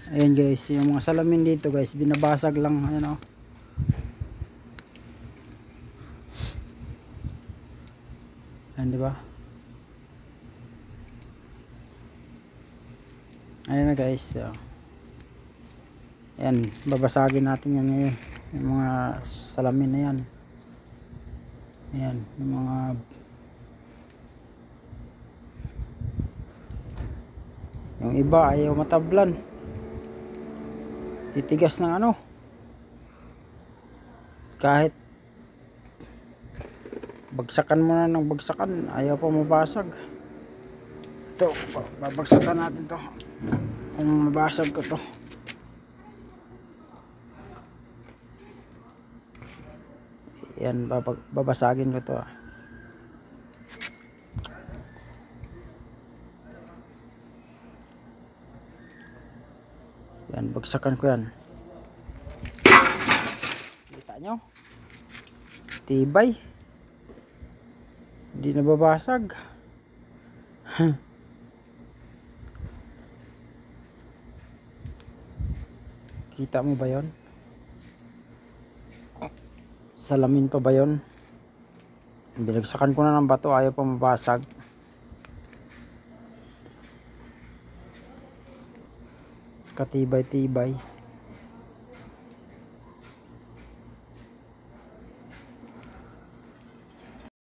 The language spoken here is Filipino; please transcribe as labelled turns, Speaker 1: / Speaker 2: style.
Speaker 1: Ayan guys, yung mga salamin dito guys, binabasag lang. Ayan o. Ayan, diba? Ayan na guys. So, ayan, babasagin natin yan ngayon. Yung mga salamin na yan. Ayan, yung mga yung iba ayaw matablan. Titigas ng ano. Kahit bagsakan mo na ng bagsakan, ayaw pa mabasag. Ito, babagsakan natin to. Kung mabasag ko to. Yan, babasagin ko to. Yan, bagsakan ko yan. Kita nyo? Tibay. Hindi nababasag. Kita mo ba yon? Salamin pa ba yon? Binagsakan ko na ng bato, ayaw pa mabasag. Katibay-tibay.